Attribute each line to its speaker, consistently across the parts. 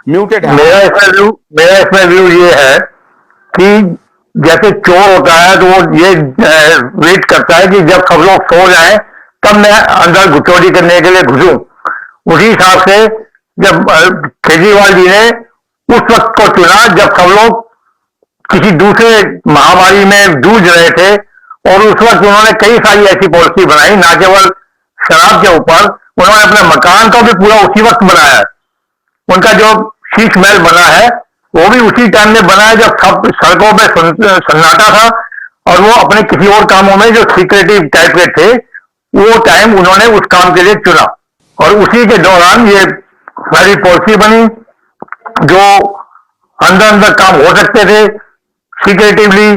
Speaker 1: Muted है।
Speaker 2: मेरा इसमें व्यू ये है कि जैसे चोर होता है तो वो ये वेट करता है कि जब सब लोग सो जाए तब मैं अंदर घुसौटी करने के लिए घुसूं। उसी हिसाब से जब केजरीवाल जी ने उस वक्त को चुना जब सब लोग किसी दूसरे महामारी में जूझ रहे थे, और उस वक्त उन्होंने कई सारी ऐसी पॉलिसी बनाई, ना केवल शराब के ऊपर, उन्होंने अपने मकान को भी पूरा उसी वक्त बनाया है। उनका जो शीश महल बना है वो भी उसी टाइम में बना है जब सब सड़कों पे सन्नाटा था, और वो अपने किसी और कामों में जो सीक्रेटिव टाइप के थे वो टाइम उन्होंने उस काम के लिए चुना, और उसी के दौरान ये सारी पॉलिसी बनी जो अंदर अंदर काम हो सकते थे सीक्रेटिवली,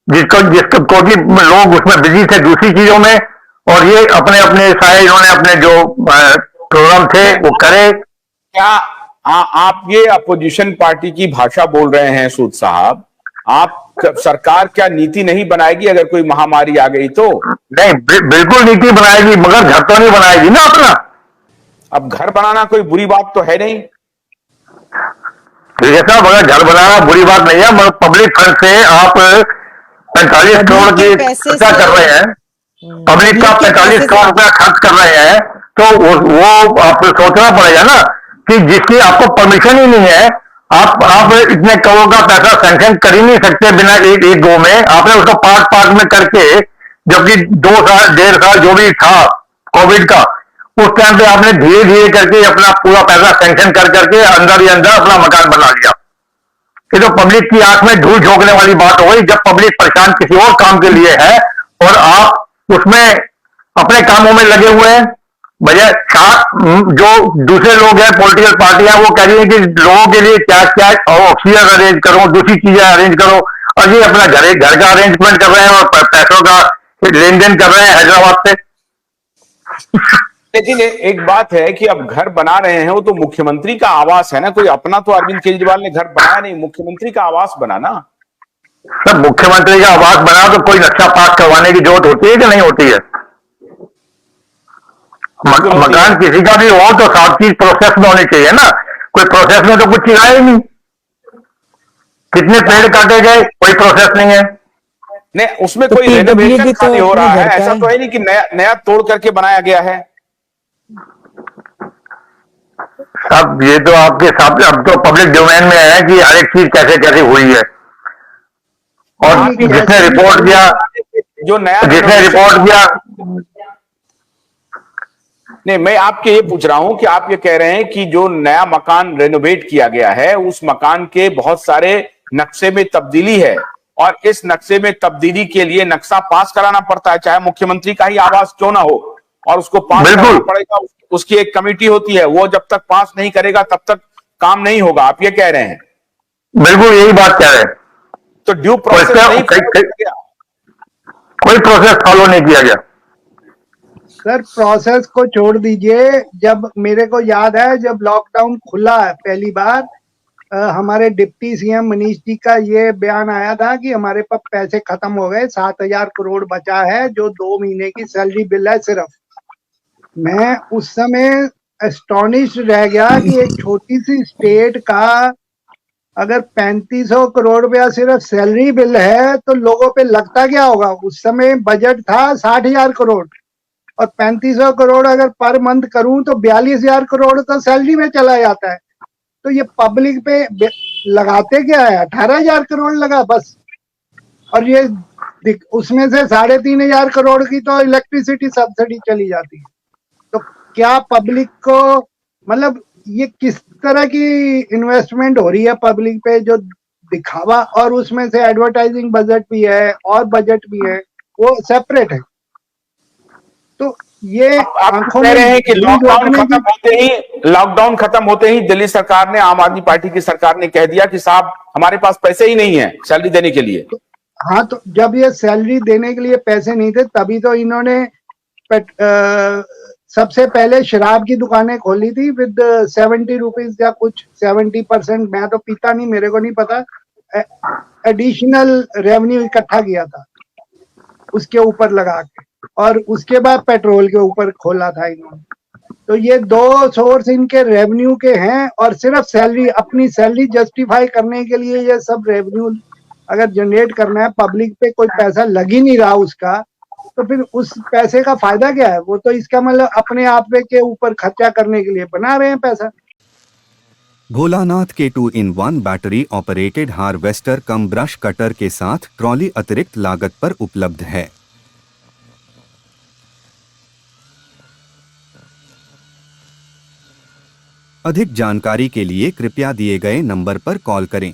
Speaker 2: जिसको टोटली लोग उसमें बिजी थे दूसरी चीजों में, और ये अपने अपने सारे इन्होंने अपने जो प्रोग्राम थे वो करे।
Speaker 1: क्या आप ये अपोजिशन पार्टी की भाषा बोल रहे हैं सूद साहब? आप सरकार क्या नीति नहीं बनाएगी अगर कोई महामारी आ गई तो?
Speaker 2: नहीं, बिल्कुल नीति बनाएगी, मगर घर तो नहीं बनाएगी ना अपना।
Speaker 1: अब घर बनाना कोई बुरी बात तो है नहीं।
Speaker 2: ठीक है साहब, अगर घर बनाना बुरी बात नहीं है, मगर पब्लिक फंड से आप 45 करोड़ की खर्चा कर रहे हैं, पब्लिक का 45 करोड़ रुपया खर्च कर रहे हैं, तो वो आपको सोचना पड़ेगा ना कि जिसकी आपको परमिशन ही नहीं है, आप इतने करोड़ का पैसा सैंक्शन कर ही नहीं सकते बिना एक गो में। आपने उसको पार्ट में करके, जबकि 2 साल 1.5 साल जो भी था कोविड का, उस टाइम पे आपने धीरे धीरे करके अपना पूरा पैसा सैंक्शन कर करके अंदर ही अंदर अपना मकान बना लिया। ये तो पब्लिक की आंख में धूल झोंकने वाली बात हो गई, जब पब्लिक परेशान किसी और काम के लिए है और आप उसमें अपने कामों में लगे हुए हैं। बजाय जो दूसरे लोग हैं, पॉलिटिकल पार्टियां, वो कह रही है कि लोगों के लिए क्या क्या ऑक्सीजन अरेंज करो, दूसरी चीजें अरेंज करो, और ये अपना घर का अरेंजमेंट कर रहे हैं और पैसों का लेन देन कर रहे हैं हैदराबाद से।
Speaker 1: लेकिन एक बात है कि अब घर बना रहे हैं वो तो मुख्यमंत्री का आवास है ना, कोई अपना तो अरविंद केजरीवाल ने घर बनाया नहीं, मुख्यमंत्री का आवास बना ना।
Speaker 2: सब मुख्यमंत्री का आवास बना तो कोई नक्शा पास करवाने की जरूरत होती है कि नहीं होती है? मकान किसी का भी हो तो सब चीज प्रोसेस में होनी चाहिए ना। कोई प्रोसेस में तो कुछ चीज आया ही नहीं। कितने पेड़ काटे गए, कोई प्रोसेस नहीं है।
Speaker 1: नहीं, उसमें कोई रेनोवेशन खाली हो रहा है, ऐसा तो है नहीं कि नया तोड़ करके बनाया गया है।
Speaker 2: अब ये तो आपके साथ अब तो पब्लिक डोमेन में है कि हर एक चीज कैसे कैसे हुई है, और जिसने रिपोर्ट किया
Speaker 1: नहीं, मैं आपके ये पूछ रहा हूं कि आप ये कह रहे हैं कि जो नया मकान रेनोवेट किया गया है उस मकान के बहुत सारे नक्शे में तब्दीली है, और इस नक्शे में तब्दीली के लिए नक्शा पास कराना पड़ता है, चाहे मुख्यमंत्री का ही आवास क्यों ना हो, और उसको पास कराना पड़ेगा। उसकी एक कमेटी होती है, वो जब तक पास नहीं करेगा तब तक काम नहीं होगा, आप ये कह रहे हैं?
Speaker 2: बिल्कुल यही बात कह रहे हैं।
Speaker 1: तो ड्यू प्रोसेस नहीं
Speaker 2: किया, कोई प्रोसेस फॉलो नहीं किया गया।
Speaker 3: सर प्रोसेस को छोड़ दीजिए, जब मेरे को याद है जब लॉकडाउन खुला है पहली बार, हमारे डिप्टी सीएम मनीष जी का ये बयान आया था कि हमारे पास पैसे खत्म हो गए, 7,000 करोड़ बचा है जो 2 महीने की सैलरी बिल है सिर्फ। मैं उस समय एस्टोनिश्ड रह गया कि एक छोटी सी स्टेट का अगर 3500 करोड़ रुपया सिर्फ सैलरी बिल है तो लोगों पे लगता क्या होगा। उस समय बजट था 60,000 करोड़, और 3500 करोड़ अगर पर मंथ करूं तो 42,000 करोड़ तो सैलरी में चला जाता है। तो ये पब्लिक पे लगाते क्या है, 18,000 करोड़ लगा बस, और ये उसमें से 3,500 करोड़ की तो इलेक्ट्रिसिटी सब्सिडी चली जाती है। तो क्या पब्लिक को, मतलब ये किस तरह की इन्वेस्टमेंट हो रही है पब्लिक पे, जो दिखावा, और उसमें से एडवर्टाइजिंग बजट भी है और बजट भी है, वो सेपरेट है। तो ये
Speaker 1: आप कह रहे हैं कि लॉकडाउन खत्म होते ही दिल्ली सरकार ने, आम आदमी पार्टी की सरकार ने कह दिया कि साहब हमारे पास पैसे ही नहीं है सैलरी देने के लिए।
Speaker 3: हाँ, तो जब ये सैलरी देने के लिए पैसे नहीं थे तभी तो इन्होंने सबसे पहले शराब की दुकानें खोली थी विद 70 रुपीज या कुछ 70%, मैं तो पीता नहीं, मेरे को नहीं पता, एडिशनल रेवेन्यू इकट्ठा किया था उसके ऊपर लगा के, और उसके बाद पेट्रोल के ऊपर खोला था इन्होंने। तो ये 2 सोर्स इनके रेवेन्यू के हैं और सिर्फ सैलरी, अपनी सैलरी जस्टिफाई करने के लिए ये सब रेवेन्यू अगर जनरेट करना है, पब्लिक पे कोई पैसा लग ही नहीं रहा उसका, तो फिर उस पैसे का फायदा क्या है? वो तो इसका मतलब अपने आप के ऊपर खर्चा करने के लिए बना रहे हैं पैसा।
Speaker 4: भोलानाथ के 2-in-1 बैटरी ऑपरेटेड हार्वेस्टर कम ब्रश कटर के साथ ट्रॉली अतिरिक्त लागत पर उपलब्ध है। अधिक जानकारी के लिए कृपया दिए गए नंबर पर कॉल करें।